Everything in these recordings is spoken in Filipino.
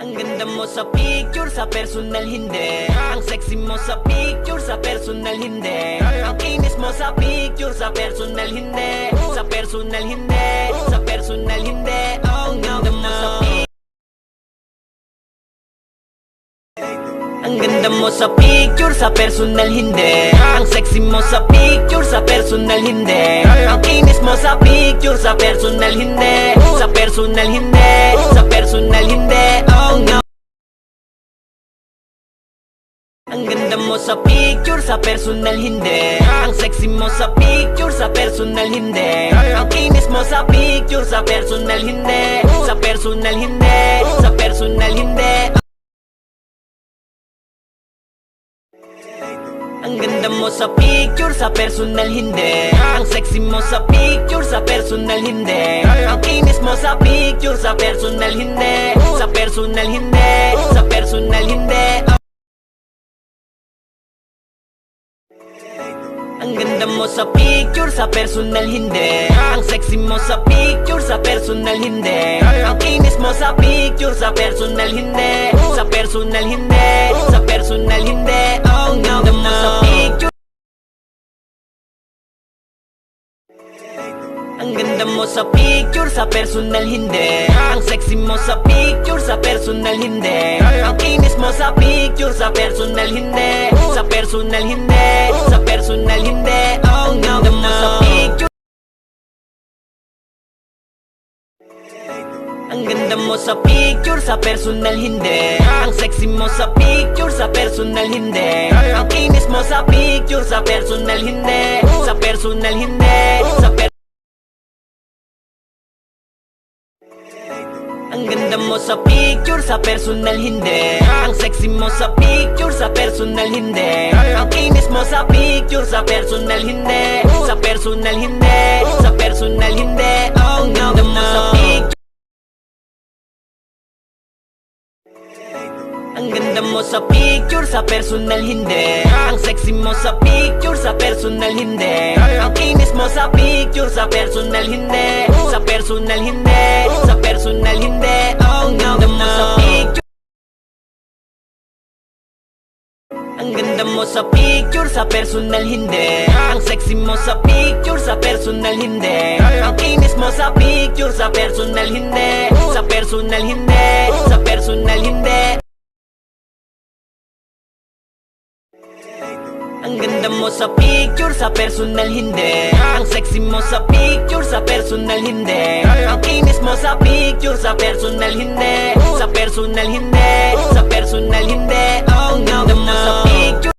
Ang ganda mo sa picture, sa personal hindi. Ang sexy mo sa picture, sa personal hindi. Ang kinis mo sa picture, sa personal hindi. Sa personal hindi, sa personal hindi. Ang ganda mo sa picture. Ang ganda mo sa picture, sa personal hindi. Ang sexy mo sa picture, sa personal hindi. Ang kinis mo sa picture, sa personal hindi. Sa personal hindi, sa personal hindi. Ang ganda mo sa picture, sa personal hindi. Ang sexy mo sa picture, sa personal hindi. Ang kinis mo sa picture, sa personal hindi. Sa personal hindi, sa personal hindi. Ang ganda mo sa picture, sa personal hindi. Ang sexy mo sa picture, sa personal hindi. Ang kinis mo sa picture, sa personal hindi. Sa personal hindi, sa personal hindi. Ang ganda mo sa picture, sa personal hindi. Ang sexy mo sa picture, sa personal hindi. Ang kinis mo sa picture, sa personal hindi. Sa personal hindi, sa personal hindi. Ang ganda mo sa picture. Ang ganda mo sa picture, sa personal hindi. Ang sexy mo sa picture, sa personal hindi. Ang kinis mo sa picture, sa personal hindi. Sa personal hindi, sa personal hindi. Ang ganda mo sa picture. Ang ganda mo sa picture, sa personal hindi. Ang sexy mo sa picture, sa personal hindi. Ang kinis mo sa picture, sa personal hindi. Sa personal hindi, sa personal. Ang ganda mo sa picture, sa personal hindi. Ang sexy mo sa picture, sa personal hindi. Ang kinis mo sa picture, sa personal hindi. Sa personal hindi, sa personal hindi. Ang ganda mo sa picture. Ang ganda mo sa picture, sa personal hindi. Ang sexy mo sa picture, sa personal hindi. Ang kinis mo sa picture, sa personal hindi. Sa personal hindi, sa personal hindi. Ang ganda mo sa picture. Ang ganda mo sa picture, sa personal hindi. Ang sexy mo sa picture, sa personal hindi. Ang kinis mo sa picture, sa personal hindi. Sa personal hindi, sa personal hindi. Ang ganda mo sa picture, sa personal hindi. Ang sexy mo sa picture, sa personal hindi. Ang kinis mo sa picture, sa personal hindi. Sa personal hindi, sa personal hindi. Ang ganda mo sa picture.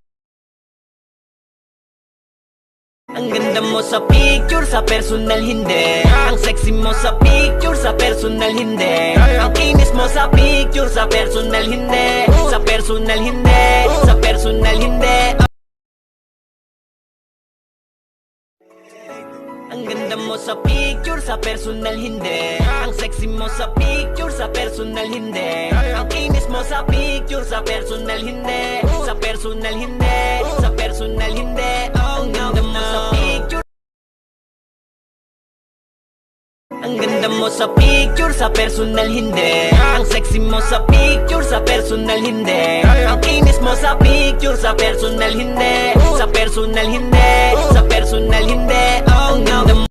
Ang ganda mo sa picture, sa personal hindi. Ang sexy mo sa picture, sa personal hindi. Ang kinis mo sa picture, sa personal hindi. Sa personal hindi, sa personal hindi. Ang ganda mo sa picture, sa personal hindi. Ang sexy mo sa picture, sa personal hindi. Ang kinis mo sa picture, sa personal hindi. Sa personal hindi, sa personal hindi. Ang ganda mo sa picture. Ang ganda mo sa picture, sa personal hindi. Ang sexy mo sa picture, sa personal hindi. Ang kinis mo sa picture, sa personal hindi. Sa personal hindi, sa personal hindi. Ang ganda mo.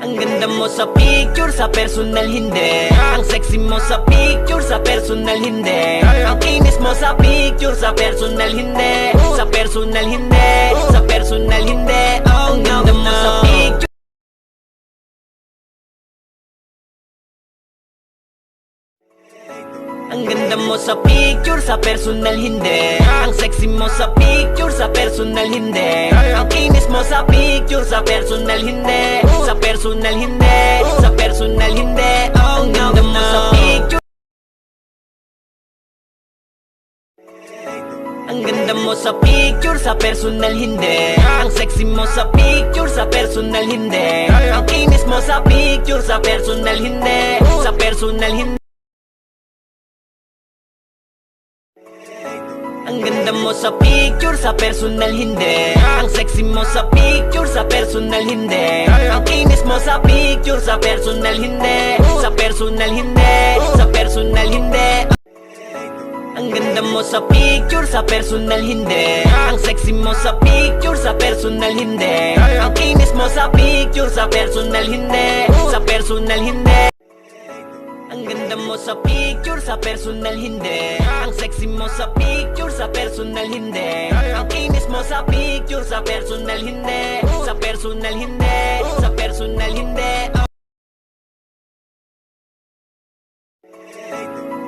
Ang ganda mo sa picture, sa personal hindi. Ang sexy mo sa picture, sa personal hindi. Ang kinis mo sa picture, sa personal hindi. Sa personal hindi, sa personal hindi. Ang ganda mo sa picture. Ang ganda mo sa picture, sa personal hindi. Ang sexy mo sa picture, sa personal hindi. Ang kinis mo sa picture, sa personal hindi. Sa personal hindi, sa personal hindi. Ang ganda mo sa picture. Ang ganda mo sa picture, sa personal hindi. Ang sexy mo sa picture, sa personal hindi. Ang kinis mo sa picture, sa personal hindi. Sa personal hindi. Ang ganda ganda mo sa picture, sa personal hindi. Ang sexy mo sa picture, sa personal hindi. Ang kinis mo sa picture, sa personal hindi. Sa personal hindi, sa personal hindi. Ang ganda mo sa picture, sa personal hindi. Ang sexy mo sa picture, sa personal hindi. Ang kinis mo sa picture, sa personal hindi. Sa personal hindi. Ang ganda mo sa picture, sa personal hindi. Ang sexy mo sa picture, sa personal hindi. Ang kinis mo sa picture, sa personal hindi. Sa personal hindi, sa personal hindi.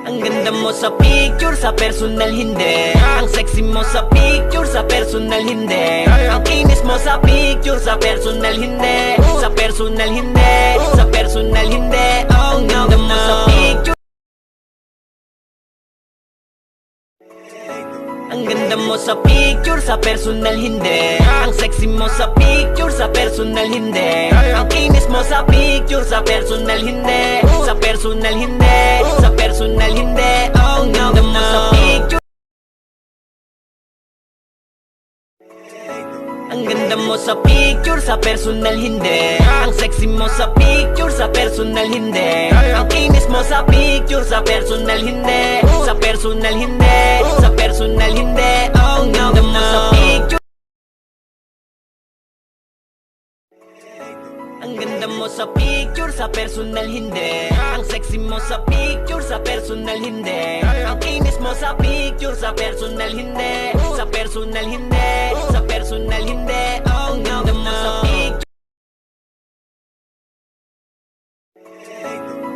Ang ganda mo sa picture, sa personal hindi. Ang sexy mo sa picture, sa personal hindi. Ang kinis mo sa picture, sa personal hindi. Sa personal hindi, sa personal hindi. Ang ganda mo sa picture. Ang ganda mo sa picture, sa personal hindi. Ang sexy mo sa picture, sa personal hindi. Ang kinis mo sa picture, sa personal hindi. Sa personal hindi, sa personal hindi. Ang ganda mo sa picture. Ang ganda mo sa picture, sa personal hindi. Ang sexy mo sa picture, sa personal hindi. Ang kinis mo sa picture, sa personal hindi. Sa personal hindi, sa personal hindi. Ang ganda mo sa picture. Ang ganda mo sa picture, sa personal hindi. Ang sexy mo sa picture, sa personal hindi. Ang kinis mo sa picture, sa personal hindi. Sa personal hindi, sa personal hindi. Ang ganda mo sa picture.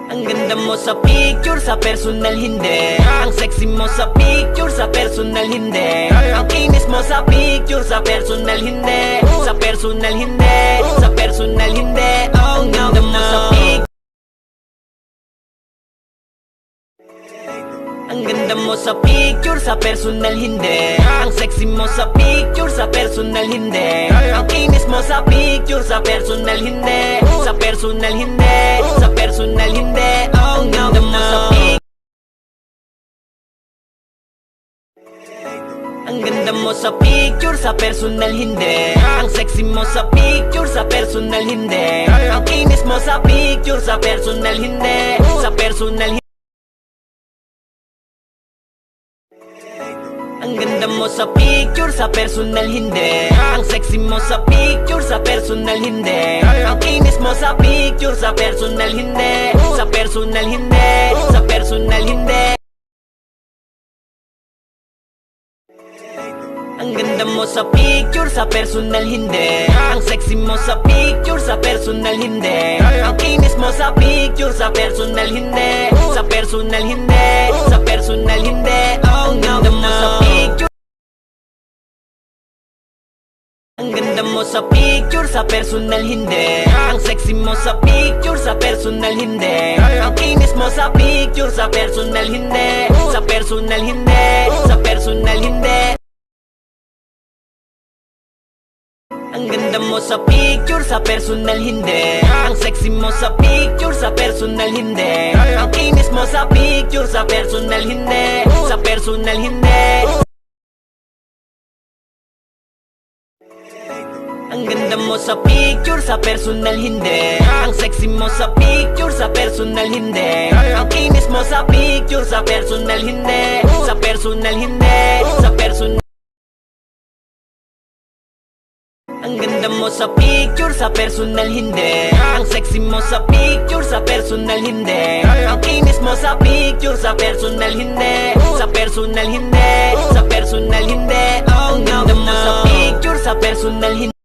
Ang ganda mo sa picture, sa personal hindi. Ang sexy mo sa picture, sa personal hindi. Ang kinis mo sa picture, sa personal hindi. Sa personal hindi, sa personal hindi. Ang ganda mo sa picture. Ang ganda mo sa picture, sa personal hindi. Ang sexy mo sa picture, sa personal hindi. Ang kinis mo sa picture, sa personal hindi. Sa personal hindi, sa personal hindi. Ang ganda mo sa picture. Ang ganda mo sa picture, sa personal hindi. Ang sexy mo sa picture, sa personal hindi. Ang kinis mo sa picture, sa personal hindi. Sa personal hindi. Ang ganda mo sa picture, sa personal hindi. Ang sexy mo sa picture, sa personal hindi. Ang kinis mo sa picture, sa personal hindi. Sa personal hindi, sa personal hindi. Ang ganda mo sa picture, sa personal hindi. Ang sexy mo sa picture, sa personal hindi. Ang kinis mo sa picture, sa personal hindi. Sa personal hindi, sa personal hindi. Ang ganda mo sa picture. Ang ganda mo sa picture, sa personal hindi. Ang sexy mo sa picture, sa personal hindi. Ang kinis mo sa picture, sa personal hindi. Sa personal hindi, sa personal hindi. Ang ganda mo sa picture, sa personal hindi. Ang sexy mo sa picture, sa personal hindi. Ang kinis mo sa picture, sa personal hindi. Sa personal hindi. Ang ganda mo sa picture, sa personal hindi. Ang sexy mo sa picture, sa personal hindi. Ang kinis mo sa picture, sa personal hindi. Sa personal hindi, sa personal. Ang ganda mo sa picture, sa personal hindi. Ang sexy mo sa picture, sa personal hindi. Ang kinis mo sa picture, sa personal hindi. Sa personal hindi, sa personal hindi. Ang ganda mo sa picture, sa personal hindi.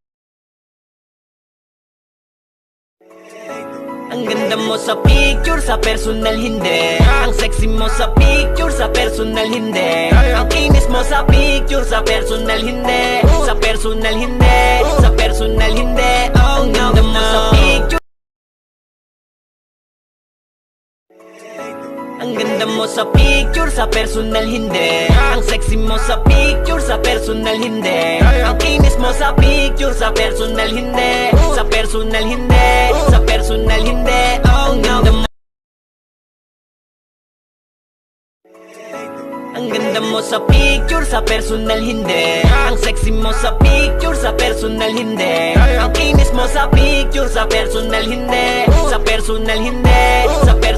Ang ganda mo sa picture, sa personal hindi. Ang sexy mo sa picture, sa personal hindi. Ang kinis mo sa picture, sa personal hindi. Sa personal hindi, sa personal hindi. Ang ganda mo sa picture. Ang ganda mo sa picture, sa personal hindi. Ang sexy mo sa picture, sa personal hindi. Ang kinis mo sa picture, sa personal hindi. Sa personal hindi, sa personal hindi. Ang ganda mo. Ang ganda ganda mo sa picture, sa personal hindi. Ang sexy mo sa picture, sa personal hindi. Ang kinis mo sa picture, sa personal hindi. Sa personal hindi. Sa personal